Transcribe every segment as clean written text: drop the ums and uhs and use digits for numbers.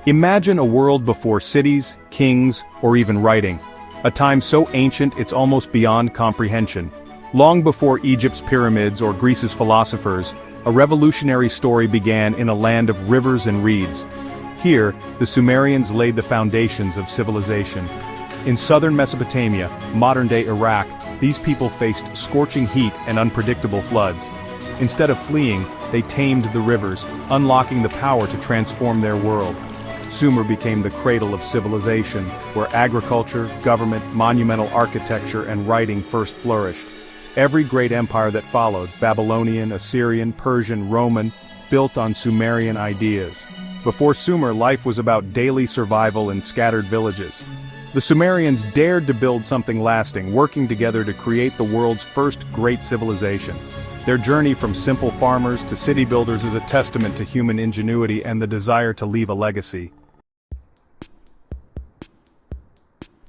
Imagine a world before cities, kings, or even writing. A time so ancient it's almost beyond comprehension. Long before Egypt's pyramids or Greece's philosophers, a revolutionary story began in a land of rivers and reeds. Here, the Sumerians laid the foundations of civilization. In southern Mesopotamia, modern-day Iraq, these people faced scorching heat and unpredictable floods. Instead of fleeing, they tamed the rivers, unlocking the power to transform their world. Sumer became the cradle of civilization, where agriculture, government, monumental architecture, and writing first flourished. Every great empire that followed, Babylonian, Assyrian, Persian, Roman, built on Sumerian ideas. Before Sumer, life was about daily survival in scattered villages. The Sumerians dared to build something lasting, working together to create the world's first great civilization. Their journey from simple farmers to city builders is a testament to human ingenuity and the desire to leave a legacy.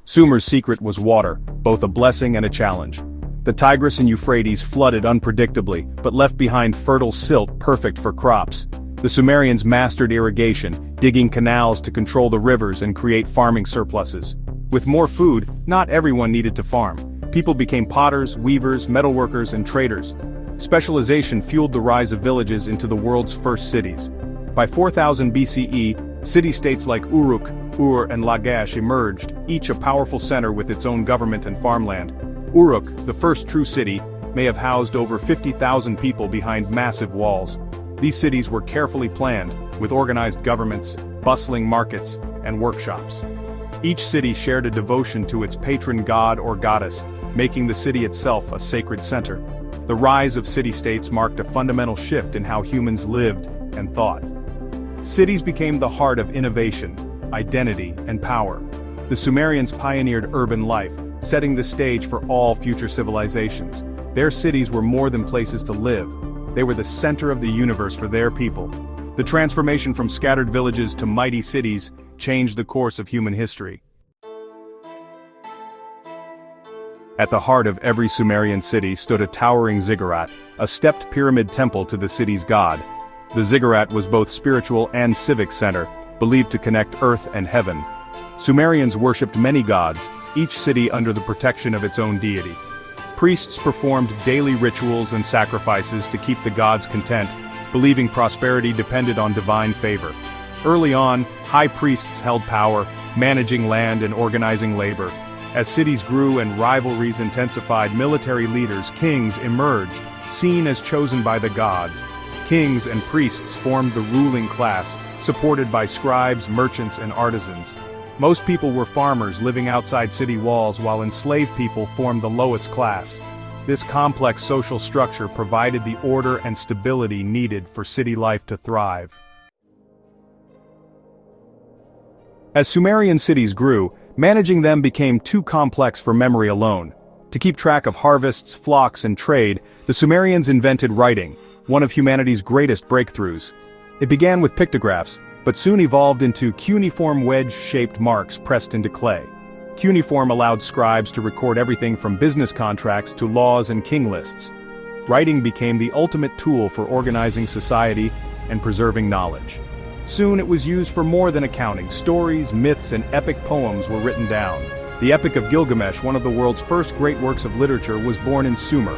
Sumer's secret was water, both a blessing and a challenge. The Tigris and Euphrates flooded unpredictably, but left behind fertile silt perfect for crops. The Sumerians mastered irrigation, digging canals to control the rivers and create farming surpluses. With more food, not everyone needed to farm. People became potters, weavers, metalworkers, and traders. Specialization fueled the rise of villages into the world's first cities. By 4000 BCE, city-states like Uruk, Ur, and Lagash emerged, each a powerful center with its own government and farmland. Uruk, the first true city, may have housed over 50,000 people behind massive walls. These cities were carefully planned, with organized governments, bustling markets, and workshops. Each city shared a devotion to its patron god or goddess, making the city itself a sacred center. The rise of city-states marked a fundamental shift in how humans lived and thought. Cities became the heart of innovation, identity, and power. The Sumerians pioneered urban life, setting the stage for all future civilizations. Their cities were more than places to live. They were the center of the universe for their people. The transformation from scattered villages to mighty cities changed the course of human history. At the heart of every Sumerian city stood a towering ziggurat, a stepped pyramid temple to the city's god. The ziggurat was both spiritual and civic center, believed to connect earth and heaven. Sumerians worshipped many gods, each city under the protection of its own deity. Priests performed daily rituals and sacrifices to keep the gods content, believing prosperity depended on divine favor. Early on, high priests held power, managing land and organizing labor. As cities grew and rivalries intensified, military leaders, kings, emerged, seen as chosen by the gods. Kings and priests formed the ruling class, supported by scribes, merchants, and artisans. Most people were farmers living outside city walls, while enslaved people formed the lowest class. This complex social structure provided the order and stability needed for city life to thrive. As Sumerian cities grew, managing them became too complex for memory alone. To keep track of harvests, flocks, and trade, the Sumerians invented writing, one of humanity's greatest breakthroughs. It began with pictographs, but soon evolved into cuneiform wedge-shaped marks pressed into clay. Cuneiform allowed scribes to record everything from business contracts to laws and king lists. Writing became the ultimate tool for organizing society and preserving knowledge. Soon it was used for more than accounting. Stories, myths, and epic poems were written down. The Epic of Gilgamesh, one of the world's first great works of literature, was born in Sumer.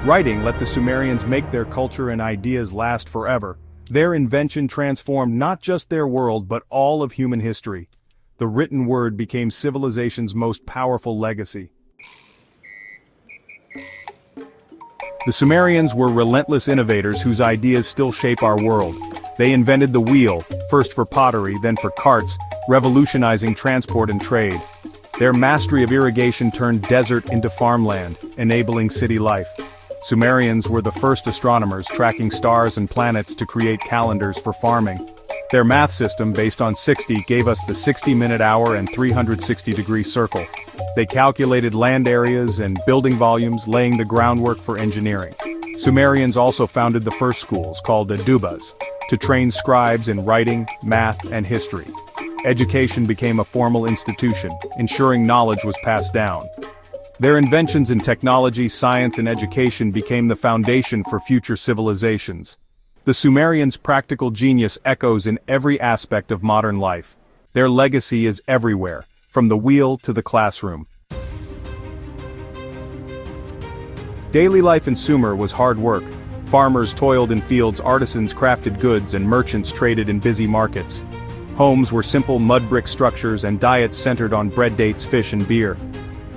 Writing let the Sumerians make their culture and ideas last forever. Their invention transformed not just their world but all of human history. The written word became civilization's most powerful legacy. The Sumerians were relentless innovators whose ideas still shape our world. They invented the wheel, first for pottery, then for carts, revolutionizing transport and trade. Their mastery of irrigation turned desert into farmland, enabling city life. Sumerians were the first astronomers, tracking stars and planets to create calendars for farming. Their math system, based on 60, gave us the 60-minute hour and 360-degree circle. They calculated land areas and building volumes, laying the groundwork for engineering. Sumerians also founded the first schools, called adubas, to train scribes in writing, math, and history. Education became a formal institution, ensuring knowledge was passed down. Their inventions in technology, science, and education became the foundation for future civilizations. The Sumerians' practical genius echoes in every aspect of modern life. Their legacy is everywhere, from the wheel to the classroom. Daily life in Sumer was hard work. Farmers toiled in fields, artisans crafted goods, and merchants traded in busy markets. Homes were simple mud brick structures and diets centered on bread, dates, fish, and beer.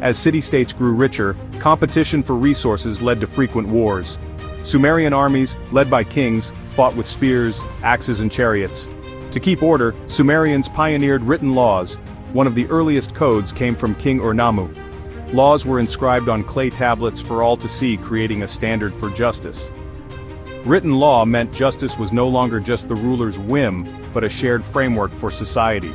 As city-states grew richer, competition for resources led to frequent wars. Sumerian armies, led by kings, fought with spears, axes, and chariots. To keep order, Sumerians pioneered written laws. One of the earliest codes came from King Ur-Nammu. Laws were inscribed on clay tablets for all to see, creating a standard for justice. Written law meant justice was no longer just the ruler's whim, but a shared framework for society.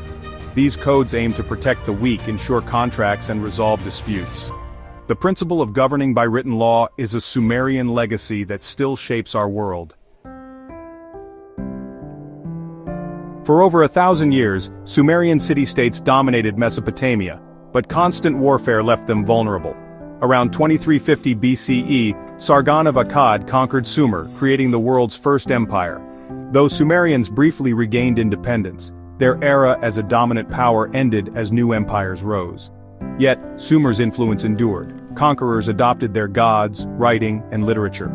These codes aimed to protect the weak, ensure contracts, and resolve disputes. The principle of governing by written law is a Sumerian legacy that still shapes our world. For over 1,000 years, Sumerian city-states dominated Mesopotamia, but constant warfare left them vulnerable. Around 2350 BCE, Sargon of Akkad conquered Sumer, creating the world's first empire. Though Sumerians briefly regained independence, their era as a dominant power ended as new empires rose. Yet, Sumer's influence endured. Conquerors adopted their gods, writing, and literature.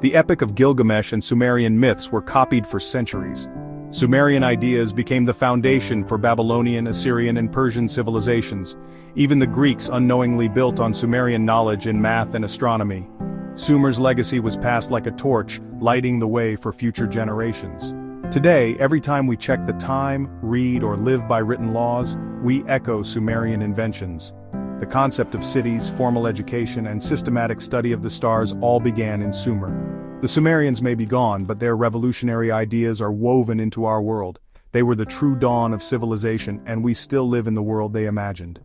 The Epic of Gilgamesh and Sumerian myths were copied for centuries. Sumerian ideas became the foundation for Babylonian, Assyrian, and Persian civilizations. Even the Greeks unknowingly built on Sumerian knowledge in math and astronomy. Sumer's legacy was passed like a torch, lighting the way for future generations. Today, every time we check the time, read, or live by written laws, we echo Sumerian inventions. The concept of cities, formal education, and systematic study of the stars all began in Sumer. The Sumerians may be gone, but their revolutionary ideas are woven into our world. They were the true dawn of civilization, and we still live in the world they imagined.